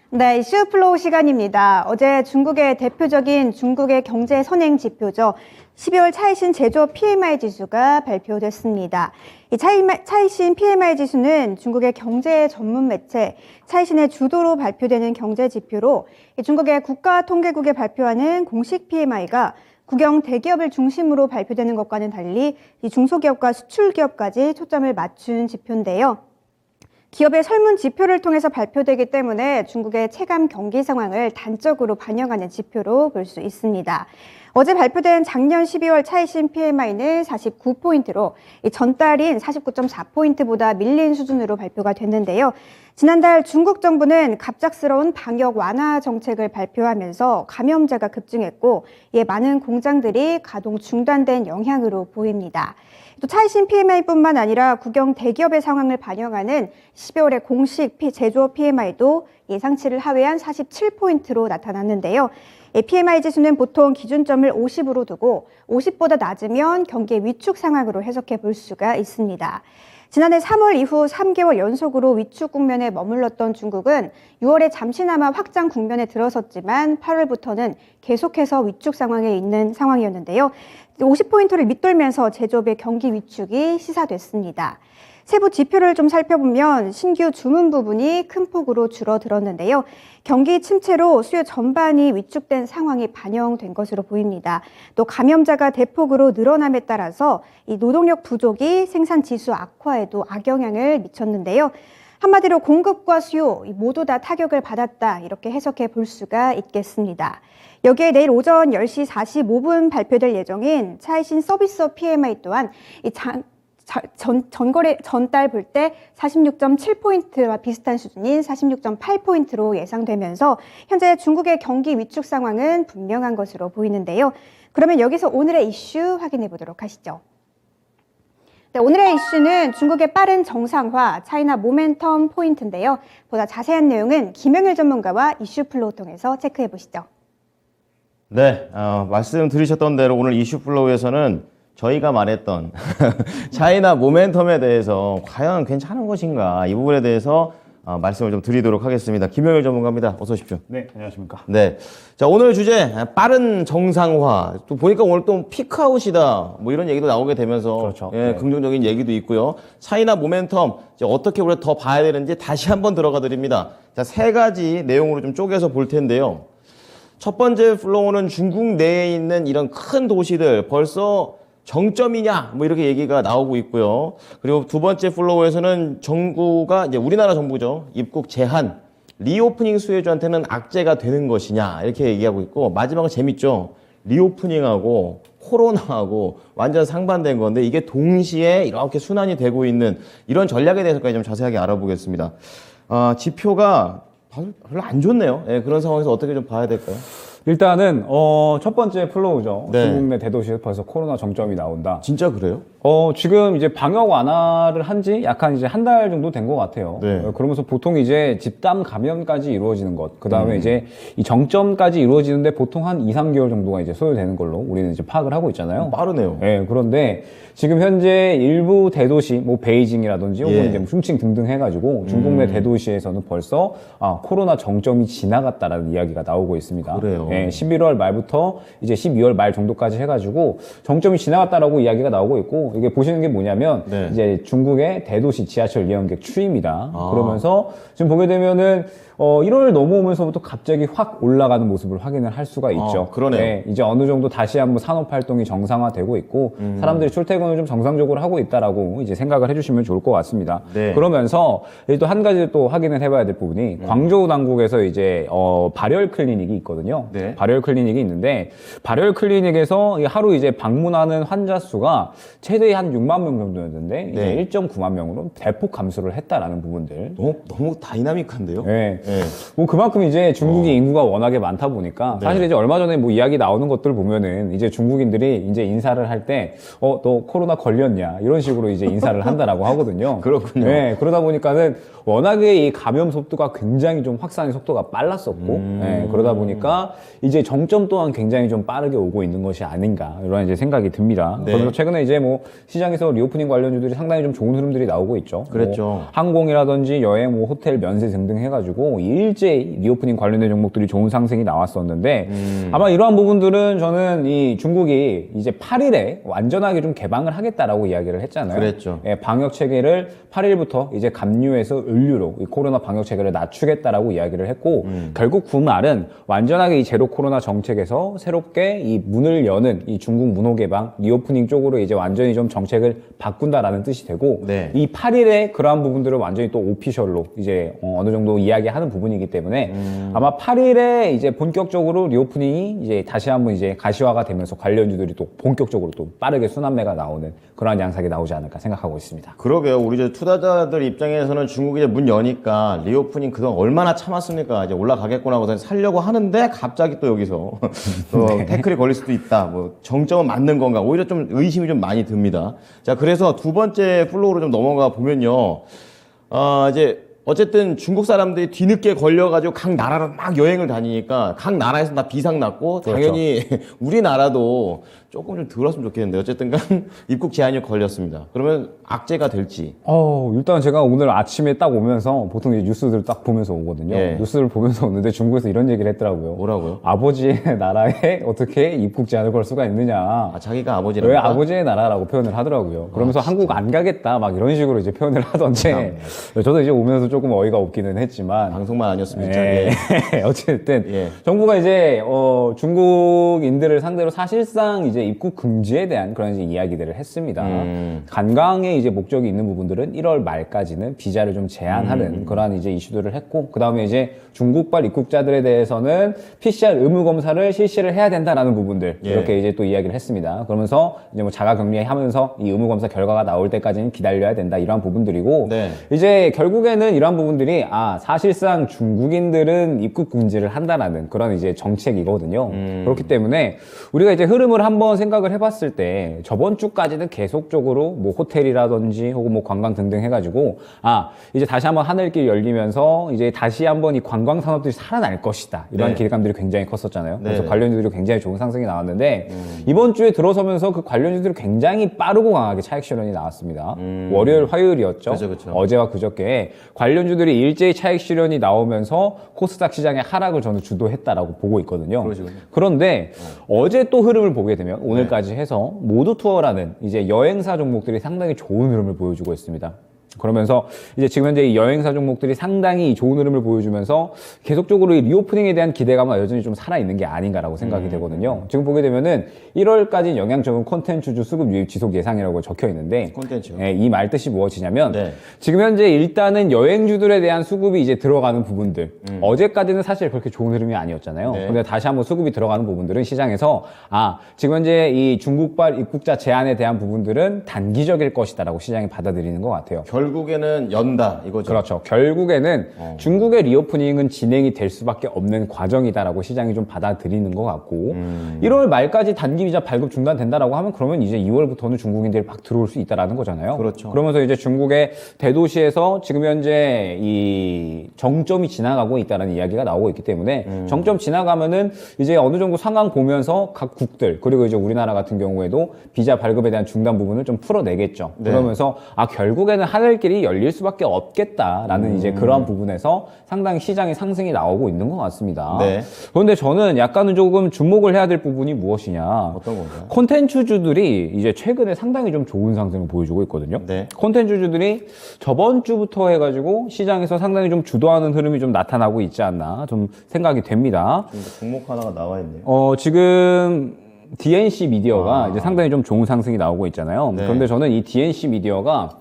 네, 이슈 플로우 시간입니다. 어제 중국의 대표적인 중국의 경제 선행 지표죠. 12월 차이신 제조업 PMI 지수가 발표됐습니다. 이 차이신 PMI 지수는 중국의 경제 전문 매체 차이신의 주도로 발표되는 경제 지표로 중국의 국가통계국에 발표하는 공식 PMI가 국영 대기업을 중심으로 발표되는 것과는 달리 이 중소기업과 수출기업까지 초점을 맞춘 지표인데요. 기업의 설문 지표를 통해서 발표되기 때문에 중국의 체감 경기 상황을 단적으로 반영하는 지표로 볼 수 있습니다. 어제 발표된 작년 12월 차이신 PMI는 49포인트로 전달인 49.4포인트보다 밀린 수준으로 발표가 됐는데요. 지난달 중국 정부는 갑작스러운 방역 완화 정책을 발표하면서 감염자가 급증했고 이에 많은 공장들이 가동 중단된 영향으로 보입니다. 또 차이신 PMI뿐만 아니라 국영 대기업의 상황을 반영하는 12월의 공식 제조업 PMI도 예상치를 하회한 47포인트로 나타났는데요. PMI 지수는 보통 기준점을 50으로 두고 50보다 낮으면 경기 위축 상황으로 해석해 볼 수가 있습니다. 지난해 3월 이후 3개월 연속으로 위축 국면에 머물렀던 중국은 6월에 잠시나마 확장 국면에 들어섰지만 8월부터는 계속해서 위축 상황에 있는 상황이었는데요. 50포인트를 밑돌면서 제조업의 경기 위축이 시사됐습니다. 세부 지표를 좀 살펴보면 신규 주문 부분이 큰 폭으로 줄어들었는데요. 경기 침체로 수요 전반이 위축된 상황이 반영된 것으로 보입니다. 또 감염자가 대폭으로 늘어남에 따라서 이 노동력 부족이 생산 지수 악화에도 악영향을 미쳤는데요. 한마디로 공급과 수요 모두 다 타격을 받았다 이렇게 해석해 볼 수가 있겠습니다. 여기에 내일 오전 10시 45분 발표될 예정인 차이신 서비스업 PMI 또한 전달 볼 때 46.7포인트와 비슷한 수준인 46.8포인트로 예상되면서 현재 중국의 경기 위축 상황은 분명한 것으로 보이는데요. 그러면 여기서 오늘의 이슈 확인해 보도록 하시죠. 네, 오늘의 이슈는 중국의 빠른 정상화, 차이나 모멘텀 포인트인데요. 보다 자세한 내용은 김영일 전문가와 이슈 플로우 통해서 체크해 보시죠. 네, 말씀 드리셨던 대로 오늘 이슈 플로우에서는 저희가 말했던 차이나 모멘텀에 대해서 과연 괜찮은 것인가 이 부분에 대해서 말씀을 좀 드리도록 하겠습니다. 김영일 전문가입니다. 어서 오십시오. 네, 안녕하십니까. 네, 자 오늘 주제 빠른 정상화. 또 보니까 오늘 또 피크아웃이다 뭐 이런 얘기도 나오게 되면서 그렇죠. 예, 네. 긍정적인 얘기도 있고요. 차이나 모멘텀 이제 어떻게 우리가 더 봐야 되는지 다시 한번 들어가 드립니다. 자, 세 가지 내용으로 좀 쪼개서 볼 텐데요. 첫 번째 플로우는 중국 내에 있는 이런 큰 도시들 벌써 정점이냐 뭐 이렇게 얘기가 나오고 있고요. 그리고 두 번째 플로우에서는 정부가 이제 우리나라 정부죠. 입국 제한, 리오프닝 수혜주한테는 악재가 되는 것이냐 이렇게 얘기하고 있고 마지막은 재밌죠. 리오프닝하고 코로나하고 완전 상반된 건데 이게 동시에 이렇게 순환이 되고 있는 이런 전략에 대해서까지 좀 자세하게 알아보겠습니다. 지표가 별로 안 좋네요. 예, 그런 상황에서 어떻게 좀 봐야 될까요? 일단은 첫 번째 플로우죠. 네. 중국 내 대도시에서 벌써 코로나 정점이 나온다. 진짜 그래요? 지금 이제 방역 완화를 한 지 약간 이제 한 달 정도 된 것 같아요. 네. 그러면서 보통 이제 집단 감염까지 이루어지는 것, 그 다음에 이제 이 정점까지 이루어지는데 보통 한 2, 3개월 정도가 이제 소요되는 걸로 우리는 이제 파악을 하고 있잖아요. 빠르네요. 예, 그런데 지금 현재 일부 대도시, 뭐 베이징이라든지 혹은 예. 이제 슌칭 등등 해가지고 중국 내 대도시에서는 벌써 코로나 정점이 지나갔다라는 이야기가 나오고 있습니다. 그래요. 예, 11월 말부터 이제 12월 말 정도까지 해가지고 정점이 지나갔다라고 이야기가 나오고 있고 이게 보시는 게 뭐냐면 네. 이제 중국의 대도시 지하철 이용객 추이입니다. 그러면서 지금 보게 되면은 1월 넘어오면서부터 갑자기 확 올라가는 모습을 확인을 할 수가 있죠. 그러네요. 네, 이제 어느 정도 다시 한번 산업 활동이 정상화되고 있고 사람들이 출퇴근을 좀 정상적으로 하고 있다라고 이제 생각을 해주시면 좋을 것 같습니다. 네. 그러면서 또 한 가지 또 확인을 해봐야 될 부분이 광저우 당국에서 이제 발열 클리닉이 있거든요. 네. 발열 클리닉이 있는데 발열 클리닉에서 하루 이제 방문하는 환자 수가 최대 한 6만 명 정도였는데 네. 이제 1.9만 명으로 대폭 감소를 했다라는 부분들. 너무 다이나믹한데요? 네. 네. 뭐 그만큼 이제 중국이 인구가 워낙에 많다 보니까 사실 이제 얼마 전에 뭐 이야기 나오는 것들 보면은 이제 중국인들이 이제 인사를 할 때 너 코로나 걸렸냐 이런 식으로 이제 인사를 한다라고 하거든요. 그렇군요. 네, 그러다 보니까는 워낙에 이 감염 속도가 굉장히 좀 확산의 속도가 빨랐었고 네, 그러다 보니까 이제 정점 또한 굉장히 좀 빠르게 오고 있는 것이 아닌가 이런 이제 생각이 듭니다. 네. 그래서 최근에 이제 뭐 시장에서 리오프닝 관련주들이 상당히 좀 좋은 흐름들이 나오고 있죠. 그랬죠. 뭐 항공이라든지 여행, 뭐 호텔 면세 등등 해가지고 해가지고 일제히 리오프닝 관련된 종목들이 좋은 상승이 나왔었는데 아마 이러한 부분들은 저는 이 중국이 이제 8일에 완전하게 좀 개방을 하겠다라고 이야기를 했잖아요. 그랬죠. 예, 방역 체계를 8일부터 이제 감류해서 을류로 이 코로나 방역 체계를 낮추겠다라고 이야기를 했고 결국 그 말은 완전하게 이 제로 코로나 정책에서 새롭게 이 문을 여는 이 중국 문호 개방, 리오프닝 쪽으로 이제 완전히 좀 정책을 바꾼다라는 뜻이 되고 네. 이 8일에 그러한 부분들을 완전히 또 오피셜로 이제 어느 정도 이야기하는 부분이기 때문에 아마 8일에 이제 본격적으로 리오프닝이 이제 다시 한번 이제 가시화가 되면서 관련주들이 또 본격적으로 또 빠르게 순환매가 나오는 그러한 양상이 나오지 않을까 생각하고 있습니다. 그러게요. 우리 이제 투자자들 입장에서는 중국이 이제 문 여니까 리오프닝 그동안 얼마나 참았습니까? 이제 올라가겠구나 하고 살려고 하는데 갑자기 또 여기서 또 태클이 걸릴 수도 있다. 뭐 정점은 맞는 건가? 오히려 좀 의심이 좀 많이 듭니다. 자, 그래서 두 번째 플로우로 좀 넘어가 보면요. 이제 어쨌든 중국 사람들이 뒤늦게 걸려가지고 각 나라로 막 여행을 다니니까 각 나라에서 다 비상 났고 그렇죠. 당연히 우리나라도 조금 좀 들었으면 좋겠는데 어쨌든 간 입국 제한이 걸렸습니다. 그러면 악재가 될지. 일단 제가 오늘 아침에 딱 오면서 보통 이제 뉴스들 딱 보면서 오거든요. 예. 뉴스를 보면서 오는데 중국에서 이런 얘기를 했더라고요. 뭐라고요? 아버지의 나라에 어떻게 입국 제한을 걸 수가 있느냐. 자기가 아버지라고. 왜 아버지의 나라라고 표현을 하더라고요. 그러면서 한국 안 가겠다 막 이런 식으로 이제 표현을 하던데 저도 이제 오면서 조금 어이가 없기는 했지만 방송만 아니었으면 진짜. 예. 예. 어쨌든 예. 정부가 이제 중국인들을 상대로 사실상 이제 입국 금지에 대한 그런 이제 이야기들을 했습니다. 관광에 이제 목적이 있는 부분들은 1월 말까지는 비자를 좀 제한하는 그러한 이제 이슈들을 했고 그 다음에 이제 중국발 입국자들에 대해서는 PCR 의무 검사를 실시를 해야 된다라는 부분들 예. 이렇게 이제 또 이야기를 했습니다. 그러면서 이제 뭐 자가격리하면서 이 의무 검사 결과가 나올 때까지는 기다려야 된다 이러한 부분들이고 네. 이제 결국에는 이러한 부분들이 사실상 중국인들은 입국 금지를 한다라는 그런 이제 정책이거든요. 그렇기 때문에 우리가 이제 흐름을 한번 생각을 해봤을 때 저번 주까지는 계속적으로 뭐 호텔이라든지 혹은 뭐 관광 등등 해가지고 이제 다시 한번 하늘길 열리면서 이제 다시 한번 이 관광 산업들이 살아날 것이다 이런 네. 기대감들이 굉장히 컸었잖아요. 그래서 네. 관련주들이 굉장히 좋은 상승이 나왔는데 이번 주에 들어서면서 그 관련주들이 굉장히 빠르고 강하게 차익 실현이 나왔습니다. 월요일, 화요일이었죠. 그죠. 어제와 그저께 관련주들이 일제히 차익 실현이 나오면서 코스닥 시장의 하락을 저는 주도했다라고 보고 있거든요. 그러시군요. 그런데 어제 또 흐름을 보게 되면 오늘까지 해서 모두 투어라는 이제 여행사 종목들이 상당히 좋은 흐름을 보여주고 있습니다. 그러면서 이제 지금 현재 이 여행사 종목들이 상당히 좋은 흐름을 보여주면서 계속적으로 이 리오프닝에 대한 기대감은 여전히 좀 살아있는 게 아닌가라고 생각이 되거든요. 지금 보게 되면은 1월까지 영향적인 콘텐츠주 수급 유입 지속 예상이라고 적혀 있는데 콘텐츠. 이 말 뜻이 무엇이냐면 네. 지금 현재 일단은 여행주들에 대한 수급이 이제 들어가는 부분들 어제까지는 사실 그렇게 좋은 흐름이 아니었잖아요. 네. 근데 다시 한번 수급이 들어가는 부분들은 시장에서 지금 현재 이 중국발 입국자 제한에 대한 부분들은 단기적일 것이다라고 시장이 받아들이는 것 같아요. 결국에는 연다 이거죠. 그렇죠. 결국에는 중국의 리오프닝은 진행이 될 수밖에 없는 과정이다라고 시장이 좀 받아들이는 것 같고 1월 말까지 단기 비자 발급 중단된다라고 하면 그러면 이제 2월부터는 중국인들이 막 들어올 수 있다라는 거잖아요. 그렇죠. 그러면서 이제 중국의 대도시에서 지금 현재 이 정점이 지나가고 있다는 이야기가 나오고 있기 때문에 정점 지나가면은 이제 어느 정도 상황 보면서 각 국들 그리고 이제 우리나라 같은 경우에도 비자 발급에 대한 중단 부분을 좀 풀어내겠죠. 네. 그러면서 결국에는 하늘길이 열릴 수밖에 없겠다라는 이제 그러한 부분에서 상당히 시장의 상승이 나오고 있는 것 같습니다. 네. 그런데 저는 약간은 조금 주목을 해야 될 부분이 무엇이냐. 어떤 건가요? 콘텐츠주들이 이제 최근에 상당히 좀 좋은 상승을 보여주고 있거든요. 네. 콘텐츠주들이 저번 주부터 해가지고 시장에서 상당히 좀 주도하는 흐름이 좀 나타나고 있지 않나 좀 생각이 됩니다. 종목 하나가 나와 있네요. 지금 DNC 미디어가 이제 상당히 좀 좋은 상승이 나오고 있잖아요. 네. 그런데 저는 이 DNC 미디어가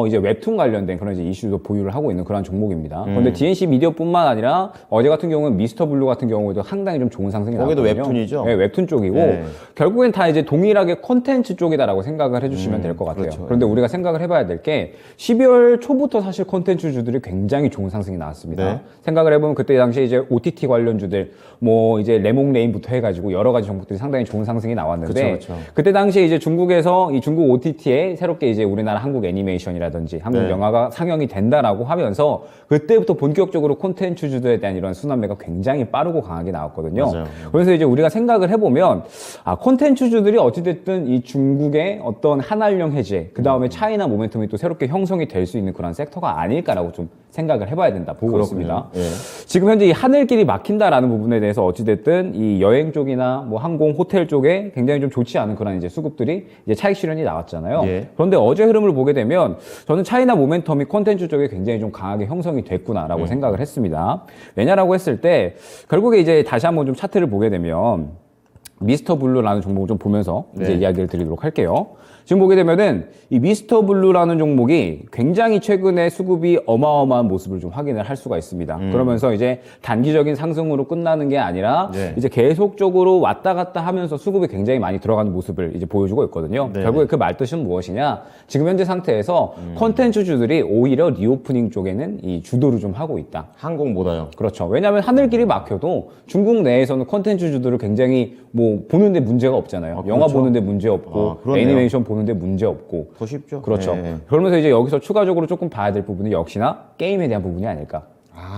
이제 웹툰 관련된 그런 이제 이슈도 보유를 하고 있는 그런 종목입니다. 그런데 DNC 미디어뿐만 아니라 어제 같은 경우는 미스터 블루 같은 경우에도 상당히 좀 좋은 상승이 거기도 나왔거든요. 웹툰이죠? 네, 웹툰 쪽이고 네. 결국엔 다 이제 동일하게 콘텐츠 쪽이다라고 생각을 해주시면 될 것 같아요. 그렇죠. 그런데 우리가 생각을 해봐야 될 게 12월 초부터 사실 콘텐츠주들이 굉장히 좋은 상승이 나왔습니다. 네. 생각을 해보면 그때 당시에 이제 OTT 관련주들 뭐 이제 레몽레인부터 해가지고 여러 가지 종목들이 상당히 좋은 상승이 나왔는데 그쵸. 그때 당시에 이제 중국에서 이 중국 OTT에 새롭게 이제 우리나라 한국 애니메이션 애니메이션이라든지 한국 네. 영화가 상영이 된다라고 하면서 그때부터 본격적으로 콘텐츠주들에 대한 이런 순환매가 굉장히 빠르고 강하게 나왔거든요. 맞아요. 그래서 이제 우리가 생각을 해보면 콘텐츠주들이 어찌됐든 이 중국의 어떤 한한령 해제, 그 다음에 차이나 모멘텀이 또 새롭게 형성이 될 수 있는 그런 섹터가 아닐까라고 좀 생각을 해봐야 된다 보고 그렇군요. 있습니다. 예. 지금 현재 이 하늘길이 막힌다라는 부분에 대해서 어찌됐든 이 여행 쪽이나 뭐 항공, 호텔 쪽에 굉장히 좀 좋지 않은 그런 이제 수급들이 이제 차익 실현이 나왔잖아요. 예. 그런데 어제 흐름을 보게 되면 저는 차이나 모멘텀이 콘텐츠 쪽에 굉장히 좀 강하게 형성이 됐구나라고 생각을 했습니다. 왜냐라고 했을 때 결국에 이제 다시 한번 좀 차트를 보게 되면 미스터 블루라는 종목을 좀 보면서 이제 이야기를 드리도록 할게요. 지금 보게 되면은 이 미스터 블루라는 종목이 굉장히 최근에 수급이 어마어마한 모습을 좀 확인을 할 수가 있습니다. 그러면서 이제 단기적인 상승으로 끝나는 게 아니라 네. 이제 계속적으로 왔다 갔다 하면서 수급이 굉장히 많이 들어가는 모습을 이제 보여주고 있거든요. 네. 결국에 그 말뜻은 무엇이냐? 지금 현재 상태에서 콘텐츠주들이 오히려 리오프닝 쪽에는 이 주도를 좀 하고 있다. 항공보다요. 그렇죠. 왜냐하면 하늘길이 막혀도 중국 내에서는 콘텐츠주들을 굉장히 뭐 보는데 문제가 없잖아요. 영화 그렇죠. 보는데 문제 없고 그렇네요. 애니메이션 보는데 문제 없고 더 쉽죠. 그렇죠. 예. 그러면서 이제 여기서 추가적으로 조금 봐야 될 부분이 역시나 게임에 대한 부분이 아닐까.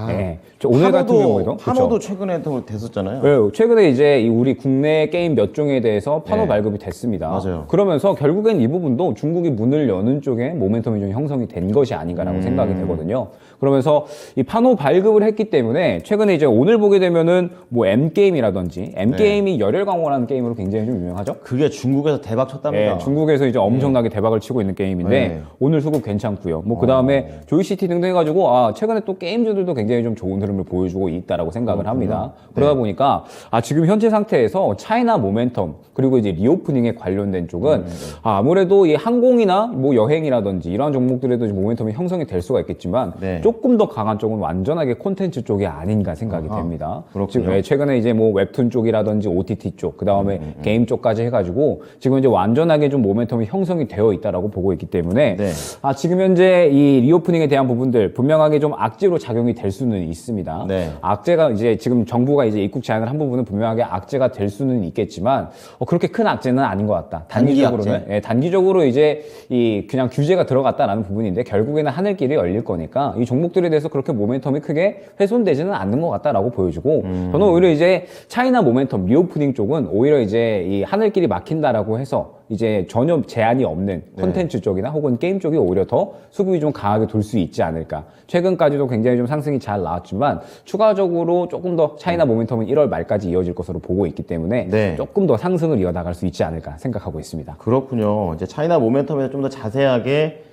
네. 오늘 같은 경우에도 파노도 그렇죠. 최근에 또 됐었잖아요. 네, 최근에 이제 이 우리 국내 게임 몇 종에 대해서 판호 네. 발급이 됐습니다. 맞아요. 그러면서 결국엔 이 부분도 중국이 문을 여는 쪽에 모멘텀이 좀 형성이 된 것이 아닌가라고 생각이 되거든요. 그러면서 이 판호 발급을 했기 때문에 최근에 이제 오늘 보게 되면은 뭐 M게임이라든지 M게임이 열혈 강화라는 게임으로 굉장히 좀 유명하죠. 그게 중국에서 대박 쳤답니다. 네, 중국에서 이제 엄청나게 대박을 치고 있는 게임인데 네. 오늘 수급 괜찮고요. 뭐 그 다음에 조이시티 등등 해가지고 최근에 또 게임주들도 굉장히 좀 좋은 흐름을 보여주고 있다라고 생각을 합니다. 그러다 보니까 지금 현재 상태에서 차이나 모멘텀 그리고 이제 리오프닝에 관련된 쪽은 아무래도 이 항공이나 뭐 여행이라든지 이러한 종목들에도 좀 모멘텀이 형성이 될 수가 있겠지만 네. 조금 더 강한 쪽은 완전하게 콘텐츠 쪽이 아닌가 생각이 됩니다. 그렇군요. 지금 최근에 이제 뭐 웹툰 쪽이라든지 OTT 쪽, 그 다음에 게임 쪽까지 해가지고 지금 이제 완전하게 좀 모멘텀이 형성이 되어 있다라고 보고 있기 때문에 네. 지금 현재 이 리오프닝에 대한 부분들 분명하게 좀 악재로 작용이 될 수는 있습니다. 네. 악재가 이제 지금 정부가 이제 입국 제한을 한 부분은 분명하게 악재가 될 수는 있겠지만 그렇게 큰 악재는 아닌 것 같다. 단기적으로는 단기적으로 이제 이 그냥 규제가 들어갔다라는 부분인데 결국에는 하늘길이 열릴 거니까 이 종목들에 대해서 그렇게 모멘텀이 크게 훼손되지는 않는 것 같다라고 보여주고 저는 오히려 이제 차이나 모멘텀 리오프닝 쪽은 오히려 이제 이 하늘길이 막힌다라고 해서 이제 전혀 제한이 없는 콘텐츠 쪽이나 혹은 게임 쪽이 오히려 더 수급이 좀 강하게 돌 수 있지 않을까. 최근까지도 굉장히 좀 상승이 잘 나왔지만 추가적으로 조금 더 차이나 모멘텀은 1월 말까지 이어질 것으로 보고 있기 때문에 네. 조금 더 상승을 이어나갈 수 있지 않을까 생각하고 있습니다. 그렇군요. 이제 차이나 모멘텀에서 좀 더 자세하게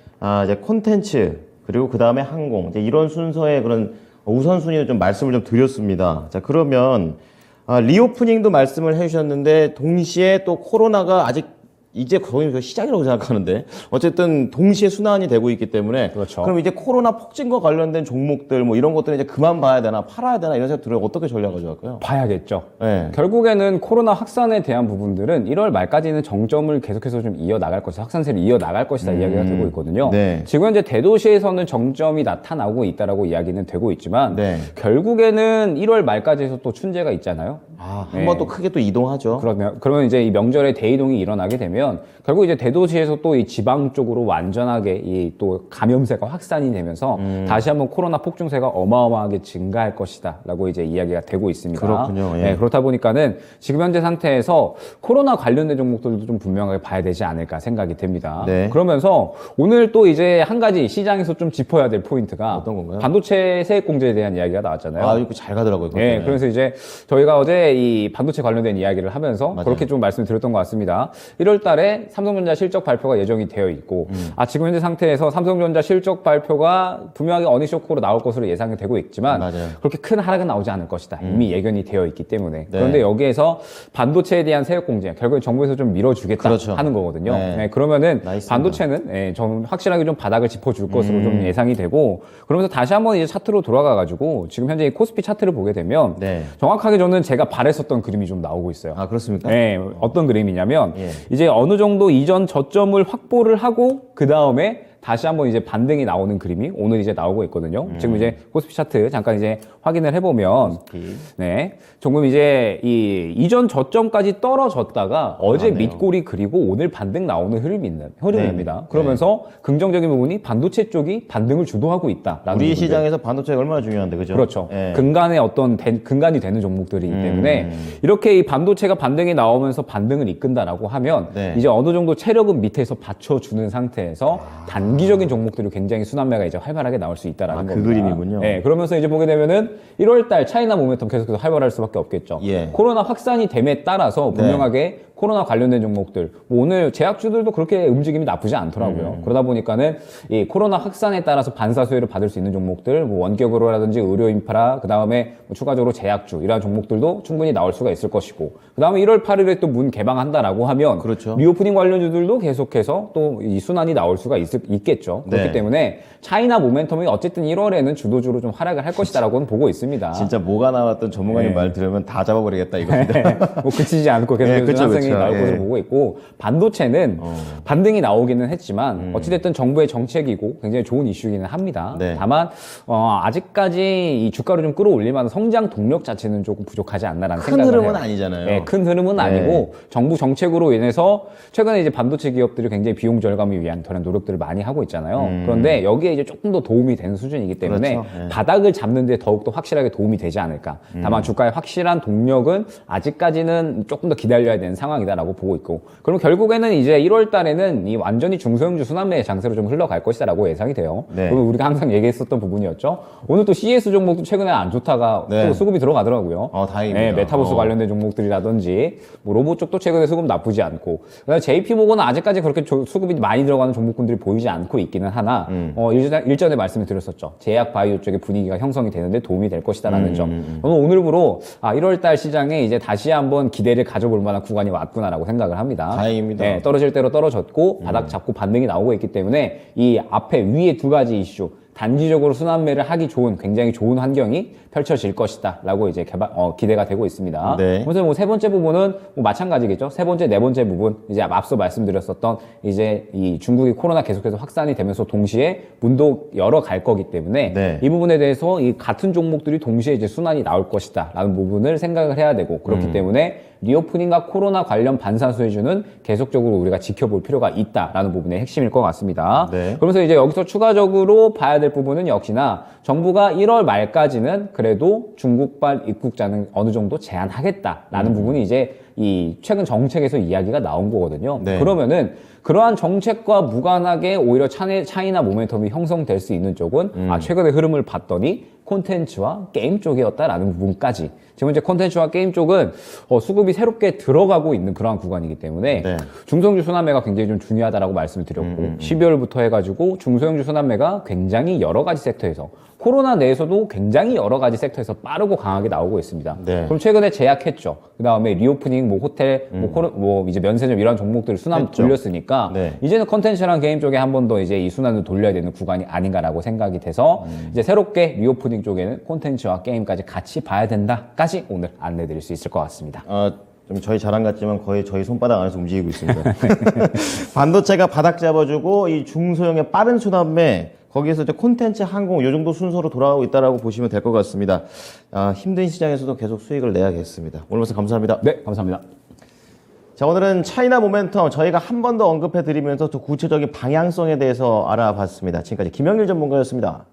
이제 콘텐츠 그리고 그 다음에 항공 이제 이런 순서의 그런 우선순위를 좀 말씀을 좀 드렸습니다. 자 그러면 리오프닝도 말씀을 해주셨는데 동시에 또 코로나가 아직 이제 거의 시작이라고 생각하는데 어쨌든 동시에 순환이 되고 있기 때문에 그렇죠. 그럼 이제 코로나 폭진과 관련된 종목들 뭐 이런 것들은 이제 그만 봐야 되나 팔아야 되나 이런 생각들을 어떻게 전략을 좋을까요? 봐야겠죠. 네. 결국에는 코로나 확산에 대한 부분들은 1월 말까지는 정점을 계속해서 좀 이어나갈 것이다. 확산세를 이어나갈 것이다 이야기가 되고 있거든요. 네. 지금 현재 대도시에서는 정점이 나타나고 있다라고 이야기는 되고 있지만 네. 결국에는 1월 말까지 해서 또 춘제가 있잖아요. 한 번 또 크게 또 이동하죠. 그러면 이제 이 명절에 대이동이 일어나게 되면 결국 이제 대도시에서 또 이 지방 쪽으로 완전하게 이 또 감염세가 확산이 되면서 다시 한번 코로나 폭증세가 어마어마하게 증가할 것이다라고 이제 이야기가 되고 있습니다. 그렇군요. 예. 네, 그렇다 보니까는 지금 현재 상태에서 코로나 관련된 종목들도 좀 분명하게 봐야 되지 않을까 생각이 됩니다. 네. 그러면서 오늘 또 이제 한 가지 시장에서 좀 짚어야 될 포인트가 어떤 건가요? 반도체 세액 공제에 대한 이야기가 나왔잖아요. 이거 잘 가더라고요. 네, 그래서 이제 저희가 어제 이 반도체 관련된 이야기를 하면서 맞아요. 그렇게 좀 말씀을 드렸던 것 같습니다. 1월 달에 삼성전자 실적 발표가 예정이 되어 있고, 지금 현재 상태에서 삼성전자 실적 발표가 분명하게 어닝 쇼크로 나올 것으로 예상이 되고 있지만, 맞아요. 그렇게 큰 하락은 나오지 않을 것이다. 이미 예견이 되어 있기 때문에. 네. 그런데 여기에서 반도체에 대한 세액 공제, 결국엔 정부에서 좀 밀어주겠다 그렇죠. 하는 거거든요. 네. 네, 그러면은 나이스입니다. 반도체는 좀 확실하게 좀 바닥을 짚어줄 것으로 좀 예상이 되고, 그러면서 다시 한번 이제 차트로 돌아가가지고, 지금 현재 이 코스피 차트를 보게 되면, 네. 정확하게 저는 제가 바랬었던 그림이 좀 나오고 있어요. 그렇습니까? 네, 어떤 그림이냐면 예. 이제 어느 정도 이전 저점을 확보를 하고 그 다음에 다시 한번 이제 반등이 나오는 그림이 오늘 이제 나오고 있거든요. 지금 이제 코스피 차트 잠깐 이제 확인을 해보면, 네, 조금 이제 이 이전 저점까지 떨어졌다가 어제 밑꼬리 그리고 오늘 반등 나오는 흐름입니다. 그러면서 긍정적인 부분이 반도체 쪽이 반등을 주도하고 있다라는 우리 부분들. 시장에서 반도체가 얼마나 중요한데, 그죠? 그렇죠. 예. 근간의 어떤 근간이 되는 종목들이기 때문에 이렇게 이 반도체가 반등이 나오면서 반등을 이끈다라고 하면 네. 이제 어느 정도 체력은 밑에서 받쳐주는 상태에서 단기적인 종목들이 굉장히 순환매가 이제 활발하게 나올 수 있다라는 그 겁니다. 그림이군요. 네, 그러면서 이제 보게 되면은 1월달 차이나 모멘텀 계속해서 활발할 수밖에 없겠죠. 예. 코로나 확산이 됨에 따라서 분명하게 코로나 관련된 종목들, 뭐 오늘 제약주들도 그렇게 움직임이 나쁘지 않더라고요. 그러다 보니까는 이 코로나 확산에 따라서 반사 수혜를 받을 수 있는 종목들, 뭐 원격으로라든지 의료 인프라, 그 다음에 뭐 추가적으로 제약주 이런 종목들도 충분히 나올 수가 있을 것이고, 그 다음에 1월 8일에 또 문 개방한다라고 하면 그렇죠. 리오프닝 관련주들도 계속해서 또 이 순환이 나올 수가 있겠죠. 그렇기 네. 때문에 차이나 모멘텀이 어쨌든 1월에는 주도주로 좀 활약을 할 것이다라고는 보고 있습니다. 진짜 뭐가 나왔던 전문가님 네. 말 들으면 다 잡아버리겠다 이겁니다. 뭐 그치지 않고 계속 네, 그쵸, 상승이 그쵸. 나올 예. 것으로 보고 있고, 반도체는 반등이 나오기는 했지만 어찌됐든 정부의 정책이고 굉장히 좋은 이슈이기는 합니다. 네. 다만 아직까지 이 주가를 좀 끌어올릴 만한 성장 동력 자체는 조금 부족하지 않나라는 큰 생각을 흐름은 해요. 아니잖아요. 네, 큰 흐름은 네. 아니고 정부 정책으로 인해서 최근에 이제 반도체 기업들이 굉장히 비용 절감을 위한 그런 노력들을 많이 하고 있잖아요. 그런데 여기에 이제 조금 더 도움이 되는 수준이기 때문에 그렇죠. 네. 바닥을 잡는 데 더욱더 확실하게 도움이 되지 않을까. 다만 주가의 확실한 동력은 아직까지는 조금 더 기다려야 되는 상황이다라고 보고 있고, 그럼 결국에는 이제 1월 달에는 이 완전히 중소형주 순환매의 장세로 좀 흘러갈 것이다라고 예상이 돼요. 네. 그리고 우리가 항상 얘기했었던 부분이었죠. 오늘 또 CS 종목도 최근에 안 좋다가 네. 또 수급이 들어가더라고요. 다행입니다. 네, 메타버스 관련된 종목들이라든지 뭐 로봇 쪽도 최근에 수급 나쁘지 않고, 그다음에 JP모건은 아직까지 그렇게 수급이 많이 들어가는 종목군들이 보이지 않고 있기는 하나 일전에 말씀을 드렸었죠. 제약 바이오 쪽의 분위기가 형성이 되는데 도움이 될 것이다라는 점. 저는 오늘부로 1월달 시장에 이제 다시 한번 기대를 가져볼 만한 구간이 왔구나라고 생각을 합니다. 다행입니다. 네, 떨어질 대로 떨어졌고 바닥 잡고 반등이 나오고 있기 때문에 이 앞에 위에 두 가지 이슈, 단기적으로 순환매를 하기 좋은 굉장히 좋은 환경이 펼쳐질 것이다 라고 이제 기대가 되고 있습니다. 네. 그래서 뭐 세 번째 부분은 뭐 마찬가지겠죠. 세 번째, 네 번째 부분, 이제 앞서 말씀드렸었던 이제 이 중국이 코로나 계속해서 확산이 되면서 동시에 문도 열어갈 거기 때문에 네. 이 부분에 대해서 이 같은 종목들이 동시에 이제 순환이 나올 것이다 라는 부분을 생각을 해야 되고, 그렇기 때문에 리오프닝과 코로나 관련 반사 수혜주는 계속적으로 우리가 지켜볼 필요가 있다라는 부분의 핵심일 것 같습니다. 네. 그러면서 이제 여기서 추가적으로 봐야 될 부분은 역시나 정부가 1월 말까지는 그래도 중국발 입국자는 어느 정도 제한하겠다라는 부분이 이제 이 최근 정책에서 이야기가 나온 거거든요. 네. 그러면은 그러한 정책과 무관하게 오히려 차이나 모멘텀이 형성될 수 있는 쪽은 최근의 흐름을 봤더니 콘텐츠와 게임 쪽이었다라는 부분까지. 지금 이제 콘텐츠와 게임 쪽은 수급이 새롭게 들어가고 있는 그러한 구간이기 때문에 네. 중소형주 순환매가 굉장히 좀 중요하다라고 말씀을 드렸고 12월부터 해가지고 중소형주 순환매가 굉장히 여러 가지 섹터에서, 코로나 내에서도 굉장히 여러 가지 섹터에서 빠르고 강하게 나오고 있습니다. 네. 그럼 최근에 제약했죠. 그 다음에 리오프닝, 뭐 호텔, 뭐 이제 면세점 이런 종목들을 순환 했죠. 돌렸으니까 네. 이제는 컨텐츠랑 게임 쪽에 한 번 더 이제 이 순환을 돌려야 되는 구간이 아닌가라고 생각이 돼서 이제 새롭게 리오프닝 쪽에는 콘텐츠와 게임까지 같이 봐야 된다까지 오늘 안내드릴 수 있을 것 같습니다. 좀 저희 자랑 같지만 거의 저희 손바닥 안에서 움직이고 있습니다. 반도체가 바닥 잡아주고 이 중소형의 빠른 순환매, 거기에서 이제 콘텐츠, 항공 요 정도 순서로 돌아가고 있다라고 보시면 될 것 같습니다. 힘든 시장에서도 계속 수익을 내야겠습니다. 오늘 말씀 감사합니다. 네, 감사합니다. 자, 오늘은 차이나 모멘텀 저희가 한 번 더 언급해 드리면서 또 구체적인 방향성에 대해서 알아봤습니다. 지금까지 김영일 전문가였습니다.